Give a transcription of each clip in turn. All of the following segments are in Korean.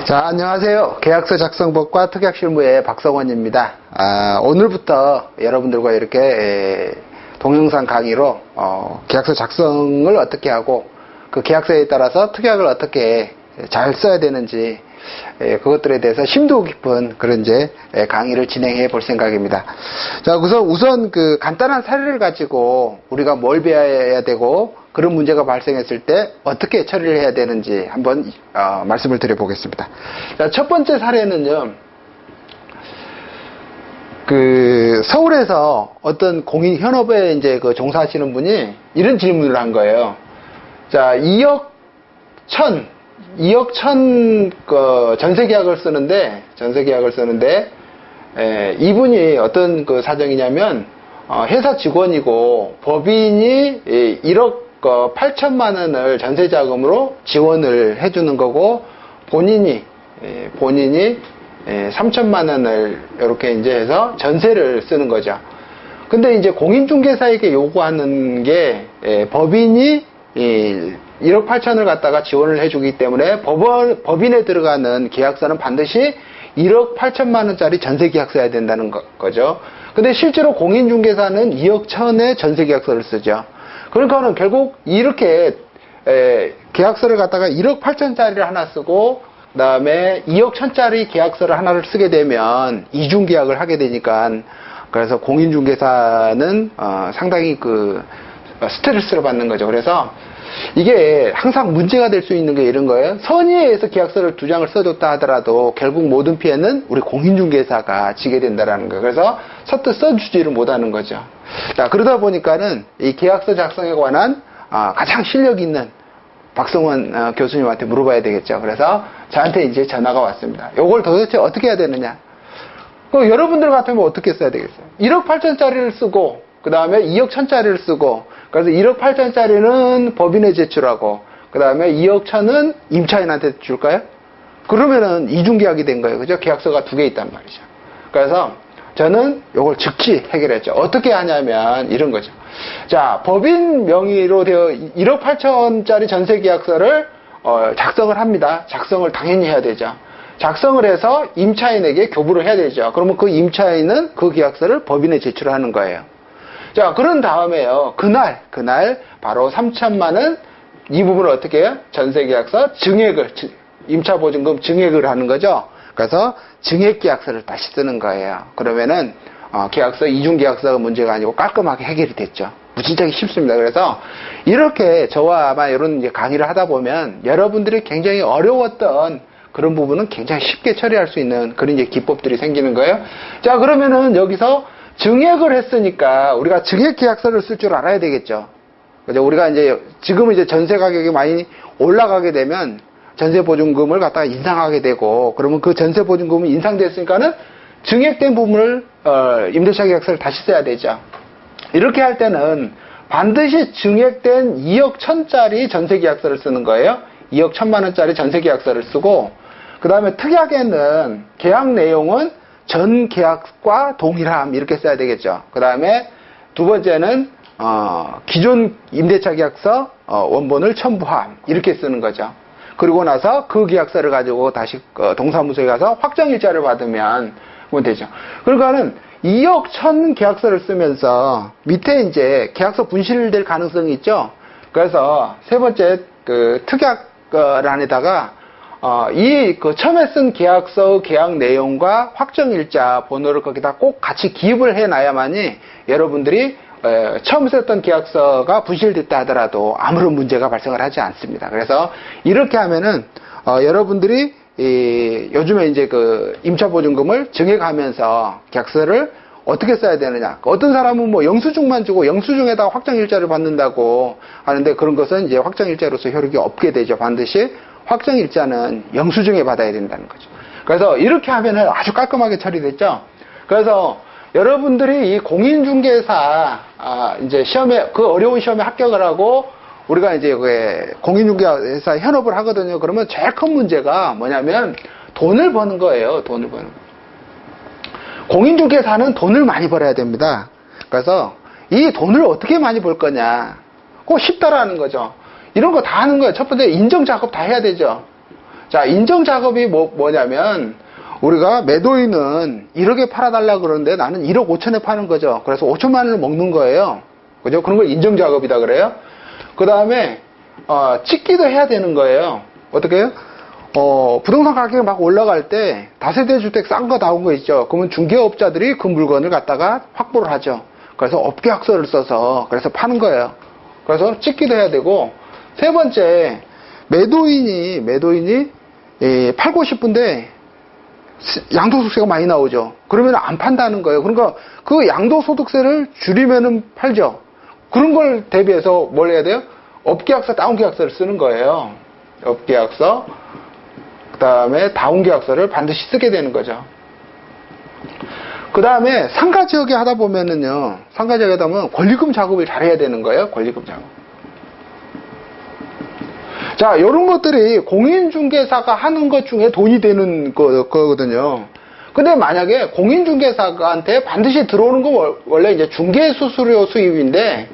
자, 안녕하세요. 계약서 작성법과 특약실무의 박성원입니다. 오늘부터 여러분들과 이렇게 동영상 강의로 계약서 작성을 어떻게 하고 그 계약서에 따라서 특약을 어떻게 잘 써야 되는지 그것들에 대해서 심도 깊은 그런 이제 강의를 진행해 볼 생각입니다. 자, 우선 그 간단한 사례를 가지고 우리가 뭘 배워야 되고 그런 문제가 발생했을 때 어떻게 처리를 해야 되는지 한번 말씀을 드려보겠습니다. 자, 첫 번째 사례는요, 그 서울에서 어떤 공인 현업에 이제 그 종사하시는 분이 이런 질문을 한 거예요. 자, 2억 천 그 전세 계약을 쓰는데 이분이 어떤 그 사정이냐면 회사 직원이고 법인이 1억 8천만 원을 전세 자금으로 지원을 해주는 거고 본인이 3천만 원을 이렇게 이제 해서 전세를 쓰는 거죠. 근데 이제 공인중개사에게 요구하는 게 법인이 1억 8천을 갖다가 지원을 해주기 때문에 법인에 들어가는 계약서는 반드시 1억 8천만 원짜리 전세 계약서야 된다는 거죠. 근데 실제로 공인중개사는 2억 1천의 전세 계약서를 쓰죠. 그러니까는 결국 이렇게 계약서를 갖다가 1억 8천짜리를 하나 쓰고 그 다음에 2억 1천짜리 계약서를 하나를 쓰게 되면 이중계약을 하게 되니까 그래서 공인중개사는 상당히 그 스트레스를 받는 거죠. 그래서 이게 항상 문제가 될 수 있는 게 이런 거예요. 선의에 의해서 계약서를 2장을 써줬다 하더라도 결국 모든 피해는 우리 공인중개사가 지게 된다라는 거예요. 그래서 선뜻 써주지를 못하는 거죠. 자, 그러다 보니까는 이 계약서 작성에 관한 가장 실력 있는 박성원 교수님한테 물어봐야 되겠죠. 그래서 저한테 이제 전화가 왔습니다. 이걸 도대체 어떻게 해야 되느냐? 여러분들 같으면 어떻게 써야 되겠어요? 1억 8천짜리를 쓰고 그 다음에 2억 1천짜리를 쓰고 그래서 1억 8천짜리는 법인에 제출하고 그 다음에 2억 1천은 임차인한테 줄까요? 그러면은 이중계약이 된 거예요. 그죠? 계약서가 2개 있단 말이죠. 그래서 저는 이걸 즉시 해결했죠. 어떻게 하냐면 이런 거죠. 자, 법인 명의로 되어 1억 8천짜리 전세 계약서를 작성을 합니다. 작성을 당연히 해야 되죠. 작성을 해서 임차인에게 교부를 해야 되죠. 그러면 그 임차인은 그 계약서를 법인에 제출하는 거예요. 자, 그런 다음에요. 그날 바로 3천만 원 이 부분을 어떻게 해요? 전세계약서 증액을 임차보증금 증액을 하는 거죠. 그래서 증액계약서를 다시 쓰는 거예요. 그러면은 계약서 이중계약서가 문제가 아니고 깔끔하게 해결이 됐죠. 무진장이 쉽습니다. 그래서 이렇게 저와 아마 이런 이제 강의를 하다 보면 여러분들이 굉장히 어려웠던 그런 부분은 굉장히 쉽게 처리할 수 있는 그런 이제 기법들이 생기는 거예요. 자, 그러면은 여기서 증액을 했으니까 우리가 증액 계약서를 쓸 줄 알아야 되겠죠. 그죠? 우리가 이제 지금 이제 전세 가격이 많이 올라가게 되면 전세 보증금을 갖다가 인상하게 되고 그러면 그 전세 보증금이 인상됐으니까는 증액된 부분을 임대차 계약서를 다시 써야 되죠. 이렇게 할 때는 반드시 증액된 2억 1천짜리 전세 계약서를 쓰는 거예요. 2억 1천만 원짜리 전세 계약서를 쓰고 그 다음에 특약에는 계약 내용은 전 계약과 동일함 이렇게 써야 되겠죠. 그 다음에 두 번째는 기존 임대차 계약서 원본을 첨부함 이렇게 쓰는 거죠. 그리고 나서 그 계약서를 가지고 다시 동사무소에 가서 확정일자를 받으면 되죠. 그러니까는 2억 1천 계약서를 쓰면서 밑에 이제 계약서 분실될 가능성이 있죠. 그래서 세 번째 그 특약란에다가 그 처음에 쓴 계약서 계약 내용과 확정일자 번호를 거기다 꼭 같이 기입을 해놔야만이 여러분들이 처음 썼던 계약서가 분실됐다 하더라도 아무런 문제가 발생을 하지 않습니다. 그래서 이렇게 하면은 여러분들이 요즘에 이제 그 임차보증금을 증액하면서 계약서를 어떻게 써야 되느냐. 어떤 사람은 뭐 영수증만 주고 영수증에다가 확정일자를 받는다고 하는데 그런 것은 이제 확정일자로서 효력이 없게 되죠. 반드시 확정일자는 영수증에 받아야 된다는 거죠. 그래서 이렇게 하면은 아주 깔끔하게 처리됐죠. 그래서 여러분들이 이 공인중개사 이제 시험에 그 어려운 시험에 합격을 하고 우리가 이제 공인중개사 현업을 하거든요. 그러면 제일 큰 문제가 뭐냐면 돈을 버는 거예요. 돈을 버는 거. 공인중개사는 돈을 많이 벌어야 됩니다. 그래서 이 돈을 어떻게 많이 벌 거냐. 그거 쉽다라는 거죠. 이런 거 다 하는 거예요. 첫 번째 인정 작업 다 해야 되죠. 자, 인정 작업이 뭐냐면, 우리가 매도인은 1억에 팔아달라 그러는데 나는 1억 5천에 파는 거죠. 그래서 5천만 원을 먹는 거예요. 그죠? 그런 걸 인정 작업이다 그래요. 그 다음에, 찍기도 해야 되는 거예요. 어떻게 해요? 부동산 가격이 막 올라갈 때 다세대 주택 싼 거 나온 거 있죠. 그러면 중개업자들이 그 물건을 갖다가 확보를 하죠. 그래서 업계약서를 써서 그래서 파는 거예요. 그래서 찍기도 해야 되고, 세 번째, 매도인이 팔고 싶은데 양도소득세가 많이 나오죠. 그러면 안 판다는 거예요. 그러니까 그 양도소득세를 줄이면은 팔죠. 그런 걸 대비해서 뭘 해야 돼요? 업계약서, 다운계약서를 쓰는 거예요. 업계약서, 그 다음에 다운계약서를 반드시 쓰게 되는 거죠. 그 다음에 상가지역에 하다 보면은요, 상가지역에 하다 보면 권리금 작업을 잘 해야 되는 거예요. 권리금 작업. 자, 요런 것들이 공인중개사가 하는 것 중에 돈이 되는 거거든요. 근데 만약에 공인중개사한테 반드시 들어오는 건 원래 이제 중개수수료 수입인데,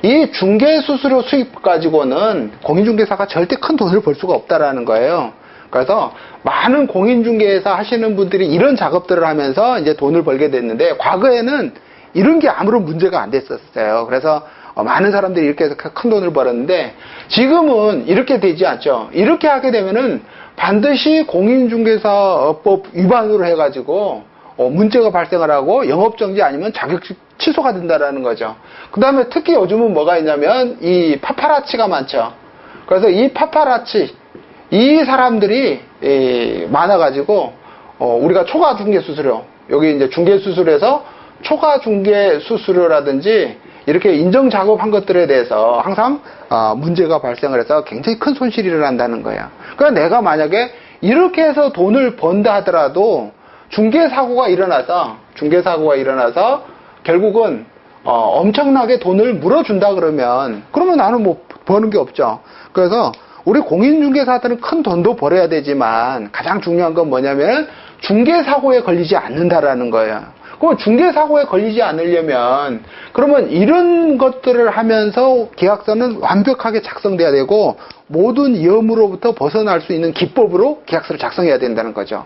이 중개수수료 수입 가지고는 공인중개사가 절대 큰 돈을 벌 수가 없다라는 거예요. 그래서 많은 공인중개사 하시는 분들이 이런 작업들을 하면서 이제 돈을 벌게 됐는데, 과거에는 이런 게 아무런 문제가 안 됐었어요. 그래서 많은 사람들이 이렇게 해서 큰 돈을 벌었는데, 지금은 이렇게 되지 않죠. 이렇게 하게 되면은 반드시 공인중개사법 위반으로 해가지고 문제가 발생을 하고 영업정지 아니면 자격증 취소가 된다라는 거죠. 그 다음에 특히 요즘은 뭐가 있냐면 이 파파라치가 많죠. 그래서 이 파파라치, 이 사람들이 많아가지고 우리가 초과 중개 수수료, 여기 이제 중개 수수료에서 초과 중개 수수료라든지 이렇게 인정 작업한 것들에 대해서 항상 문제가 발생을 해서 굉장히 큰 손실이 일어난다는 거야. 그러니까 내가 만약에 이렇게 해서 돈을 번다 하더라도 중개사고가 일어나서 결국은 엄청나게 돈을 물어준다 그러면 나는 뭐 버는 게 없죠. 그래서 우리 공인중개사들은 큰 돈도 벌어야 되지만 가장 중요한 건 뭐냐면 중개사고에 걸리지 않는다라는 거예요. 그럼 중개사고에 걸리지 않으려면 그러면 이런 것들을 하면서 계약서는 완벽하게 작성돼야 되고 모든 위험으로부터 벗어날 수 있는 기법으로 계약서를 작성해야 된다는 거죠.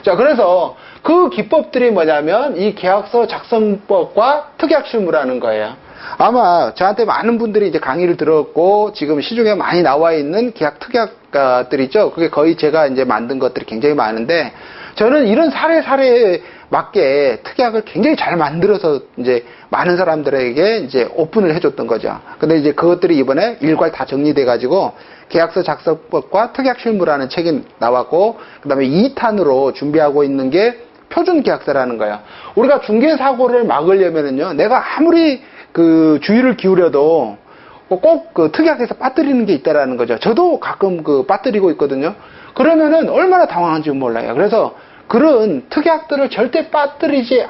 자, 그래서 그 기법들이 뭐냐면 이 계약서 작성법과 특약실무라는 거예요. 아마 저한테 많은 분들이 이제 강의를 들었고 지금 시중에 많이 나와 있는 계약 특약들 있죠. 그게 거의 제가 이제 만든 것들이 굉장히 많은데 저는 이런 사례에 맞게 특약을 굉장히 잘 만들어서 이제 많은 사람들에게 이제 오픈을 해줬던 거죠. 근데 이제 그것들이 이번에 일괄 다 정리돼 가지고 계약서 작성법과 특약실무라는 책이 나왔고, 그 다음에 2탄으로 준비하고 있는 게 표준계약서라는 거예요. 우리가 중개사고를 막으려면은요, 내가 아무리 그 주의를 기울여도 꼭 그 특약에서 빠뜨리는 게 있다라는 거죠. 저도 가끔 그 빠뜨리고 있거든요. 그러면은 얼마나 당황한지 몰라요. 그래서 그런 특약들을 절대 빠뜨리지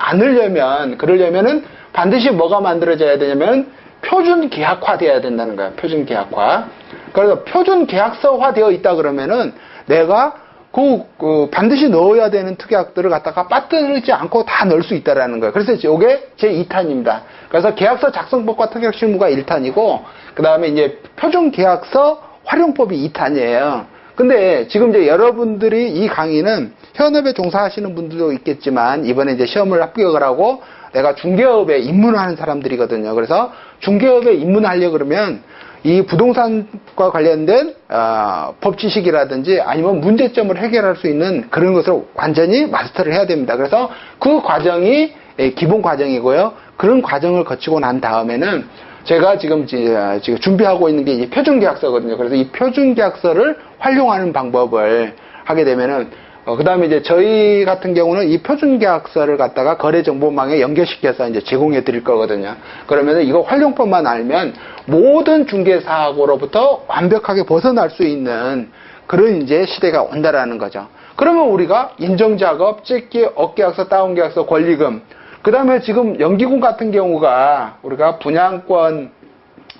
그러려면은 반드시 뭐가 만들어져야 되냐면 표준 계약화 되어야 된다는 거예요. 표준 계약화. 그래서 표준 계약서화 되어 있다 그러면은 내가 반드시 넣어야 되는 특약들을 갖다가 빠뜨리지 않고 다 넣을 수 있다라는 거예요. 그래서 이게 제 2탄입니다. 그래서 계약서 작성법과 특약 실무가 1탄이고, 그 다음에 이제 표준 계약서 활용법이 2탄이에요. 근데 지금 이제 여러분들이 이 강의는 현업에 종사하시는 분들도 있겠지만 이번에 이제 시험을 합격을 하고 내가 중개업에 입문하는 사람들이거든요. 그래서 중개업에 입문하려고 그러면 이 부동산과 관련된 법 지식이라든지 아니면 문제점을 해결할 수 있는 그런 것을 완전히 마스터를 해야 됩니다. 그래서 그 과정이 기본 과정이고요. 그런 과정을 거치고 난 다음에는 제가 지금 준비하고 있는 게 이제 표준계약서거든요. 그래서 이 표준계약서를 활용하는 방법을 하게 되면은, 그 다음에 이제 저희 같은 경우는 이 표준계약서를 갖다가 거래정보망에 연결시켜서 이제 제공해 드릴 거거든요. 그러면은 이거 활용법만 알면 모든 중개사고로부터 완벽하게 벗어날 수 있는 그런 이제 시대가 온다라는 거죠. 그러면 우리가 인정작업, 찍기, 업계약서, 다운계약서, 권리금, 그 다음에 지금 연기군 같은 경우가 우리가 분양권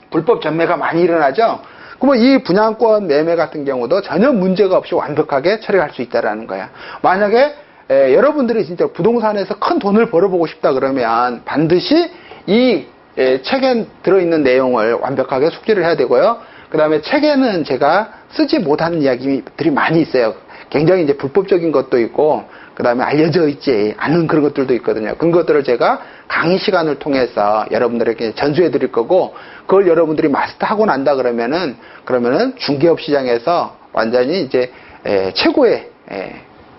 불법 전매가 많이 일어나죠. 그러면 이 분양권 매매 같은 경우도 전혀 문제가 없이 완벽하게 처리할 수 있다라는 거야. 만약에 여러분들이 진짜 부동산에서 큰 돈을 벌어보고 싶다 그러면 반드시 이 책에 들어있는 내용을 완벽하게 숙지를 해야 되고요. 그 다음에 책에는 제가 쓰지 못하는 이야기들이 많이 있어요. 굉장히 이제 불법적인 것도 있고, 그 다음에 알려져 있지 않은 그런 것들도 있거든요. 그런 것들을 제가 강의 시간을 통해서 여러분들에게 전수해 드릴 거고, 그걸 여러분들이 마스터하고 난다 그러면은 중개업 시장에서 완전히 이제 최고의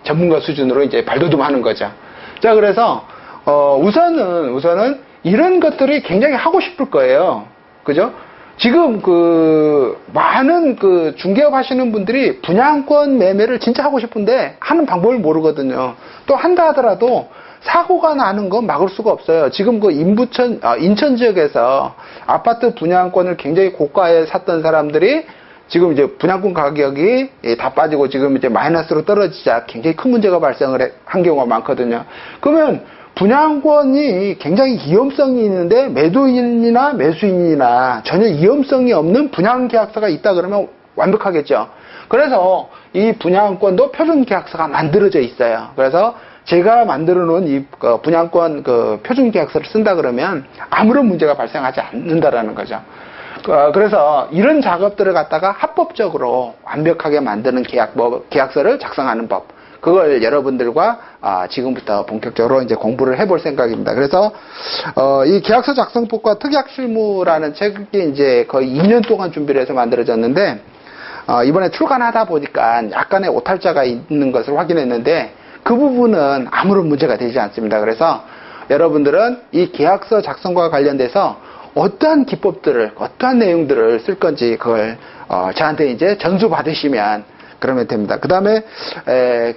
전문가 수준으로 이제 발돋움하는 거죠. 자, 그래서 우선은 이런 것들이 굉장히 하고 싶을 거예요. 그죠? 지금 많은 중개업 하시는 분들이 분양권 매매를 진짜 하고 싶은데 하는 방법을 모르거든요. 또 한다 하더라도 사고가 나는 건 막을 수가 없어요. 지금 인천 지역에서 아파트 분양권을 굉장히 고가에 샀던 사람들이 지금 이제 분양권 가격이 다 빠지고 지금 이제 마이너스로 떨어지자 굉장히 큰 문제가 발생을 한 경우가 많거든요. 그러면 분양권이 굉장히 위험성이 있는데 매도인이나 매수인이나 전혀 위험성이 없는 분양계약서가 있다 그러면 완벽하겠죠. 그래서 이 분양권도 표준계약서가 만들어져 있어요. 그래서 제가 만들어 놓은 이 분양권 표준계약서를 쓴다 그러면 아무런 문제가 발생하지 않는다라는 거죠. 그래서 이런 작업들을 갖다가 합법적으로 완벽하게 만드는 계약서를 작성하는 법, 그걸 여러분들과 지금부터 본격적으로 이제 공부를 해볼 생각입니다. 그래서 이 계약서 작성법과 특약실무라는 책이 이제 거의 2년 동안 준비를 해서 만들어졌는데, 이번에 출간하다 보니까 약간의 오탈자가 있는 것을 확인했는데 그 부분은 아무런 문제가 되지 않습니다. 그래서 여러분들은 이 계약서 작성과 관련돼서 어떠한 기법들을, 어떠한 내용들을 쓸 건지 그걸 저한테 이제 전수 받으시면 그러면 됩니다. 그 다음에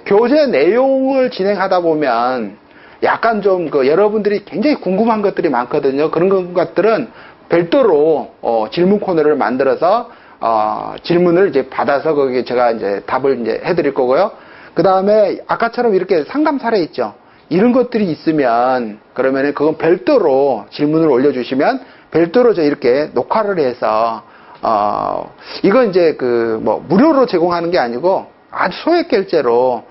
교재 내용을 진행하다 보면 약간 좀 여러분들이 굉장히 궁금한 것들이 많거든요. 그런 것들은 별도로 질문 코너를 만들어서 질문을 이제 받아서 거기에 제가 이제 답을 이제 해드릴 거고요. 그 다음에 아까처럼 이렇게 상담 사례 있죠. 이런 것들이 있으면 그러면은 그건 별도로 질문을 올려주시면 별도로 저 이렇게 녹화를 해서 이건 이제 무료로 제공하는 게 아니고 아주 소액 결제로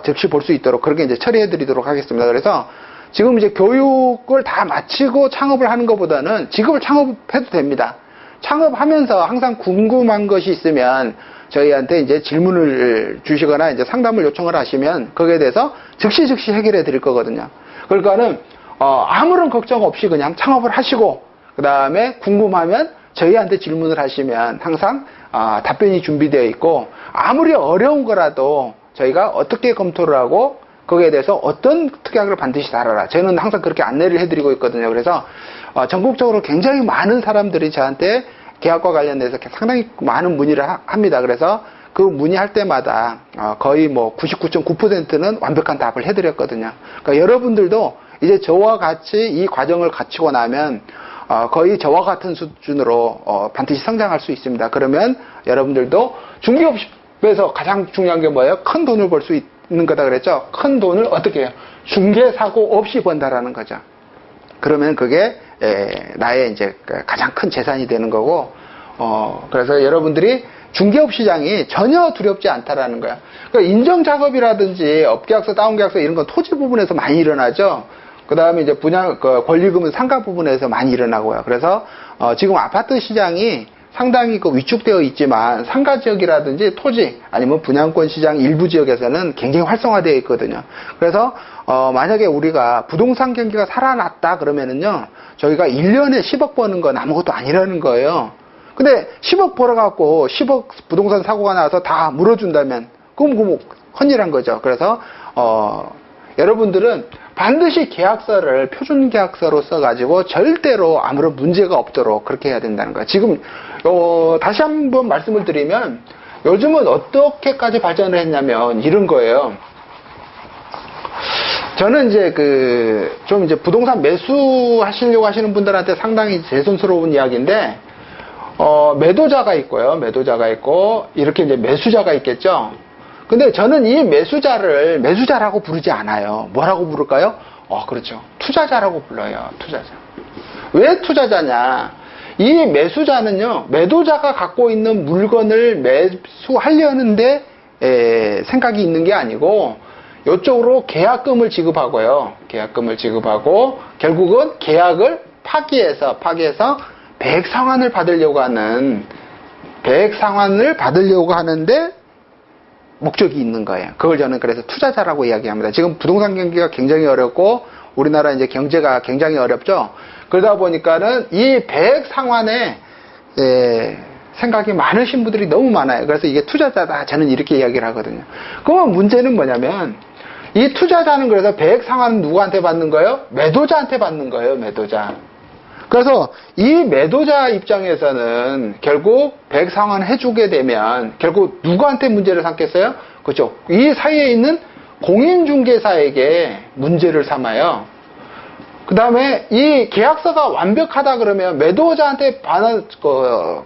즉시 볼 수 있도록 그렇게 이제 처리해 드리도록 하겠습니다. 그래서 지금 이제 교육을 다 마치고 창업을 하는 것보다는 지금을 창업해도 됩니다. 창업하면서 항상 궁금한 것이 있으면 저희한테 이제 질문을 주시거나 이제 상담을 요청을 하시면 거기에 대해서 즉시 해결해 드릴 거거든요. 그러니까는 아무런 걱정 없이 그냥 창업을 하시고 그 다음에 궁금하면 저희한테 질문을 하시면 항상 답변이 준비되어 있고, 아무리 어려운 거라도 저희가 어떻게 검토를 하고 거기에 대해서 어떤 특약을 반드시 달아라, 저는 항상 그렇게 안내를 해드리고 있거든요. 그래서 전국적으로 굉장히 많은 사람들이 저한테 계약과 관련돼서 상당히 많은 문의를 합니다. 그래서 그 문의할 때마다 거의 99.9%는 완벽한 답을 해드렸거든요. 그러니까 여러분들도 이제 저와 같이 이 과정을 거치고 나면 거의 저와 같은 수준으로 반드시 성장할 수 있습니다. 그러면 여러분들도 중개업에서 가장 중요한 게 뭐예요? 큰 돈을 벌 수 있는 거다 그랬죠? 큰 돈을 어떻게 해요? 중개사고 없이 번다라는 거죠. 그러면 그게 나의 이제 가장 큰 재산이 되는 거고, 그래서 여러분들이 중개업 시장이 전혀 두렵지 않다라는 거야. 그러니까 인정 작업이라든지 업계약서, 다운계약서 이런 건 토지 부분에서 많이 일어나죠. 그 다음에 이제 권리금은 상가 부분에서 많이 일어나고요. 그래서 지금 아파트 시장이 상당히 위축되어 있지만 상가 지역이라든지 토지 아니면 분양권 시장 일부 지역에서는 굉장히 활성화되어 있거든요. 그래서 만약에 우리가 부동산 경기가 살아났다 그러면은요, 저희가 1년에 10억 버는 건 아무것도 아니라는 거예요. 근데 10억 벌어갖고 10억 부동산 사고가 나서 다 물어준다면 그럼 헌일한 거죠. 그래서 여러분들은 반드시 계약서를 표준 계약서로 써가지고 절대로 아무런 문제가 없도록 그렇게 해야 된다는 거예요. 지금 다시 한번 말씀을 드리면 요즘은 어떻게까지 발전을 했냐면 이런 거예요. 저는 이제 좀 이제 부동산 매수하시려고 하시는 분들한테 상당히 재선스러운 이야기인데, 매도자가 있고요. 매도자가 있고 이렇게 이제 매수자가 있겠죠. 근데 저는 이 매수자를 매수자라고 부르지 않아요. 뭐라고 부를까요? 그렇죠. 투자자라고 불러요. 투자자. 왜 투자자냐? 이 매수자는요, 매도자가 갖고 있는 물건을 매수하려는데 생각이 있는 게 아니고 이쪽으로 계약금을 지급하고요. 계약금을 지급하고 결국은 계약을 파기해서 배액 상환을 받으려고 하는데 목적이 있는 거예요. 그걸 저는 그래서 투자자라고 이야기합니다. 지금 부동산 경기가 굉장히 어렵고 우리나라 이제 경제가 굉장히 어렵죠. 그러다 보니까는 이 배액 상환에 생각이 많으신 분들이 너무 많아요. 그래서 이게 투자자다. 저는 이렇게 이야기를 하거든요. 그러면 문제는 뭐냐면 이 투자자는 그래서 배액 상환은 누구한테 받는 거예요? 매도자한테 받는 거예요. 매도자. 그래서 이 매도자 입장에서는 결국 배액 상환 해주게 되면 결국 누구한테 문제를 삼겠어요? 그렇죠. 이 사이에 있는 공인중개사에게 문제를 삼아요. 그 다음에 이 계약서가 완벽하다 그러면 매도자한테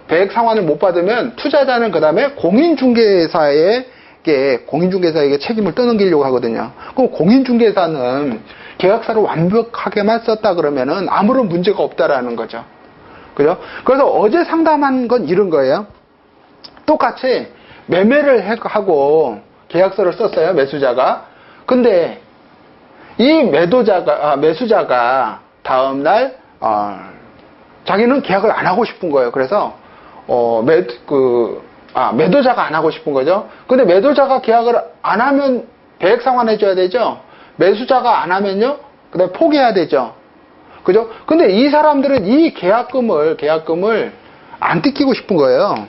배액 상환을 못 받으면 투자자는 그 다음에 공인중개사에게 책임을 떠넘기려고 하거든요. 그럼 공인중개사는 계약서를 완벽하게만 썼다 그러면은 아무런 문제가 없다라는 거죠. 그죠? 그래서 어제 상담한 건 이런 거예요. 똑같이 매매를 하고 계약서를 썼어요. 매수자가. 근데 이 매수자가 다음날 자기는 계약을 안 하고 싶은 거예요. 그래서 매도자가 안 하고 싶은 거죠. 근데 매도자가 계약을 안 하면 배액 상환해 줘야 되죠. 매수자가 안 하면요, 그다음에 포기해야 되죠. 그죠? 근데 이 사람들은 이 계약금을 안 뜯기고 싶은 거예요.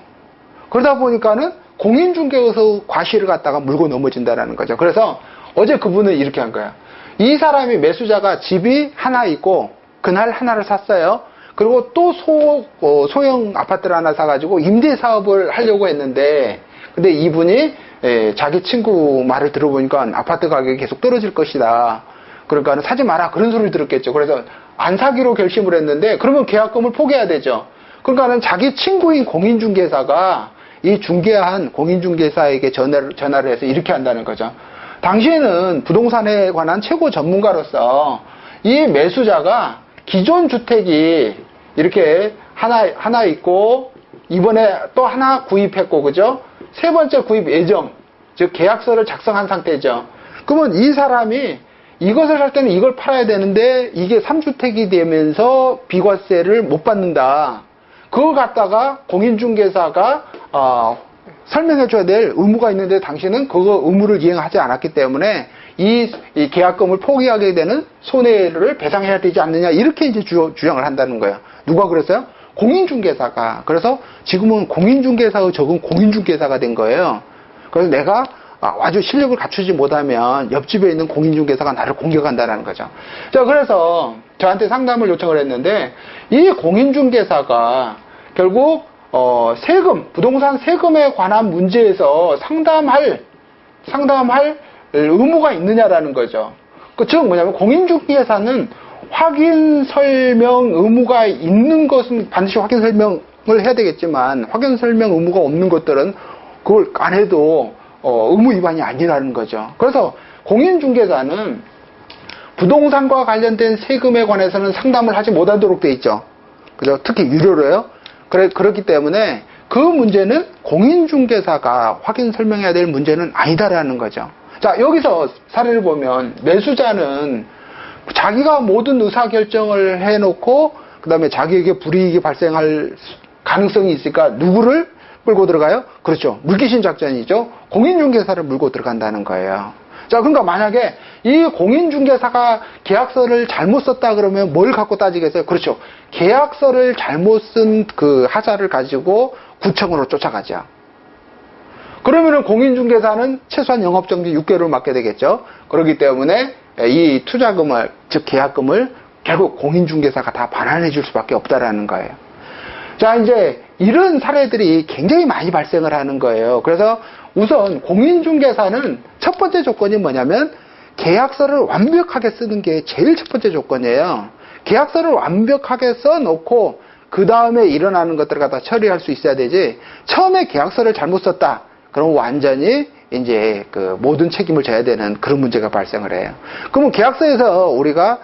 그러다 보니까는 공인중개에서 과실을 갖다가 물고 넘어진다라는 거죠. 그래서 어제 그분은 이렇게 한 거야. 이 사람이 매수자가 집이 하나 있고 그날 하나를 샀어요. 그리고 또 소형 아파트를 하나 사가지고 임대 사업을 하려고 했는데, 근데 이분이 자기 친구 말을 들어보니까 아파트 가격이 계속 떨어질 것이다. 그러니까 사지 마라. 그런 소리를 들었겠죠. 그래서 안 사기로 결심을 했는데, 그러면 계약금을 포기해야 되죠. 그러니까는 자기 친구인 공인중개사가 이 중개한 공인중개사에게 전화를 해서 이렇게 한다는 거죠. 당신은 부동산에 관한 최고 전문가로서 이 매수자가 기존 주택이 이렇게 하나 있고 이번에 또 하나 구입했고, 그죠? 세 번째 구입 예정, 즉 계약서를 작성한 상태죠. 그러면 이 사람이 이것을 할 때는 이걸 팔아야 되는데 이게 3주택이 되면서 비과세를 못 받는다. 그걸 갖다가 공인중개사가 설명해 줘야 될 의무가 있는데 당신은 그 의무를 이행하지 않았기 때문에 이 계약금을 포기하게 되는 손해를 배상해야 되지 않느냐, 이렇게 이제 주장을 한다는 거예요. 누가 그랬어요? 공인중개사가. 그래서 지금은 공인중개사의 적은 공인중개사가 된 거예요. 그래서 내가 아주 실력을 갖추지 못하면 옆집에 있는 공인중개사가 나를 공격한다는 거죠. 자, 그래서 저한테 상담을 요청을 했는데, 이 공인중개사가 결국 부동산 세금에 관한 문제에서 상담할 의무가 있느냐라는 거죠. 즉 뭐냐면 공인중개사는 확인 설명 의무가 있는 것은 반드시 확인 설명을 해야 되겠지만, 확인 설명 의무가 없는 것들은 그걸 안 해도 의무 위반이 아니라는 거죠. 그래서 공인중개사는 부동산과 관련된 세금에 관해서는 상담을 하지 못하도록 돼 있죠. 그죠? 특히 유료로요. 그렇기 때문에 그 문제는 공인중개사가 확인 설명해야 될 문제는 아니다라는 거죠. 자, 여기서 사례를 보면 매수자는 자기가 모든 의사결정을 해놓고 그 다음에 자기에게 불이익이 발생할 가능성이 있으니까 누구를 끌고 들어가요? 그렇죠. 물귀신 작전이죠. 공인중개사를 물고 들어간다는 거예요. 자, 그러니까 만약에 이 공인중개사가 계약서를 잘못 썼다 그러면 뭘 갖고 따지겠어요? 그렇죠. 계약서를 잘못 쓴 그 하자를 가지고 구청으로 쫓아가죠. 그러면은 공인중개사는 최소한 영업정지 6개월을 맞게 되겠죠. 그렇기 때문에 이 투자금을, 즉 계약금을 결국 공인중개사가 다 반환해 줄 수밖에 없다라는 거예요. 자, 이제 이런 사례들이 굉장히 많이 발생을 하는 거예요. 그래서 우선 공인중개사는 첫 번째 조건이 뭐냐면 계약서를 완벽하게 쓰는 게 제일 첫 번째 조건이에요. 계약서를 완벽하게 써놓고 그 다음에 일어나는 것들을 갖다 처리할 수 있어야 되지, 처음에 계약서를 잘못 썼다 그럼 완전히 이제 그 모든 책임을 져야 되는 그런 문제가 발생을 해요. 그러면 계약서에서 우리가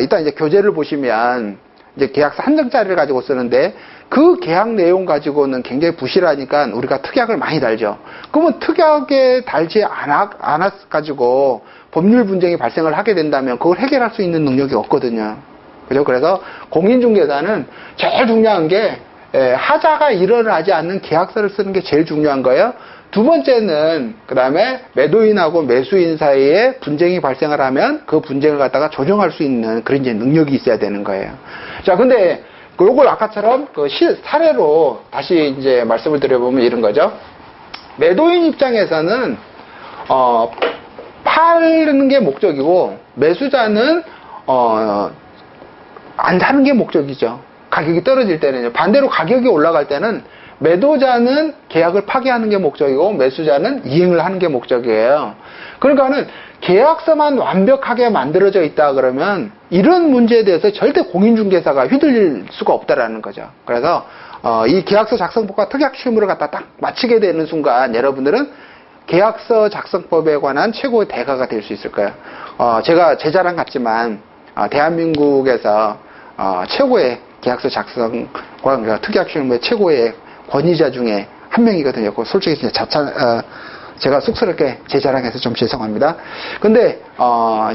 일단 이제 교재를 보시면 이제 계약서 한 장짜리를 가지고 쓰는데 그 계약 내용 가지고는 굉장히 부실하니까 우리가 특약을 많이 달죠. 그러면 특약에 달지 않았 가지고 법률 분쟁이 발생을 하게 된다면 그걸 해결할 수 있는 능력이 없거든요. 그죠? 그래서 공인중개사는 제일 중요한 게 하자가 일어나지 않는 계약서를 쓰는 게 제일 중요한 거예요. 두 번째는 그 다음에 매도인하고 매수인 사이에 분쟁이 발생을 하면 그 분쟁을 갖다가 조정할 수 있는 그런 이제 능력이 있어야 되는 거예요. 자, 근데 요걸 아까처럼 그 사례로 다시 이제 말씀을 드려보면 이런 거죠. 매도인 입장에서는 파는 게 목적이고 매수자는 안 사는 게 목적이죠. 가격이 떨어질 때는요. 반대로 가격이 올라갈 때는 매도자는 계약을 파기하는 게 목적이고 매수자는 이행을 하는 게 목적이에요. 그러니까는 계약서만 완벽하게 만들어져 있다 그러면 이런 문제에 대해서 절대 공인중개사가 휘둘릴 수가 없다라는 거죠. 그래서 이 계약서 작성법과 특약 실무를 갖다 딱 마치게 되는 순간 여러분들은 계약서 작성법에 관한 최고의 대가가 될 수 있을 거예요. 제가 제 자랑 같지만 대한민국에서 최고의 계약서 작성과 특약 실무의 최고의 권위자 중에 한 명이거든요. 솔직히 진짜 제가 쑥스럽게 제 자랑해서 좀 죄송합니다. 근데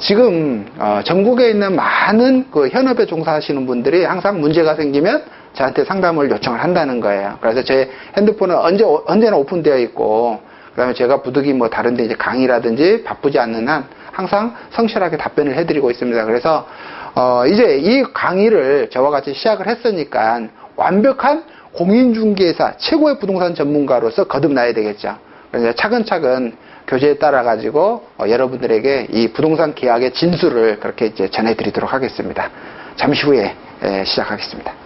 지금 전국에 있는 많은 그 현업에 종사하시는 분들이 항상 문제가 생기면 저한테 상담을 요청을 한다는 거예요. 그래서 제 핸드폰은 언제나 오픈되어 있고, 그다음에 제가 부득이 뭐 다른데 이제 강의라든지 바쁘지 않는 한 항상 성실하게 답변을 해드리고 있습니다. 그래서 이제 이 강의를 저와 같이 시작을 했으니까 완벽한 공인중개사 최고의 부동산 전문가로서 거듭나야 되겠죠. 그래서 차근차근 교재에 따라 가지고 여러분들에게 이 부동산 계약의 진수를 그렇게 이제 전해드리도록 하겠습니다. 잠시 후에 시작하겠습니다.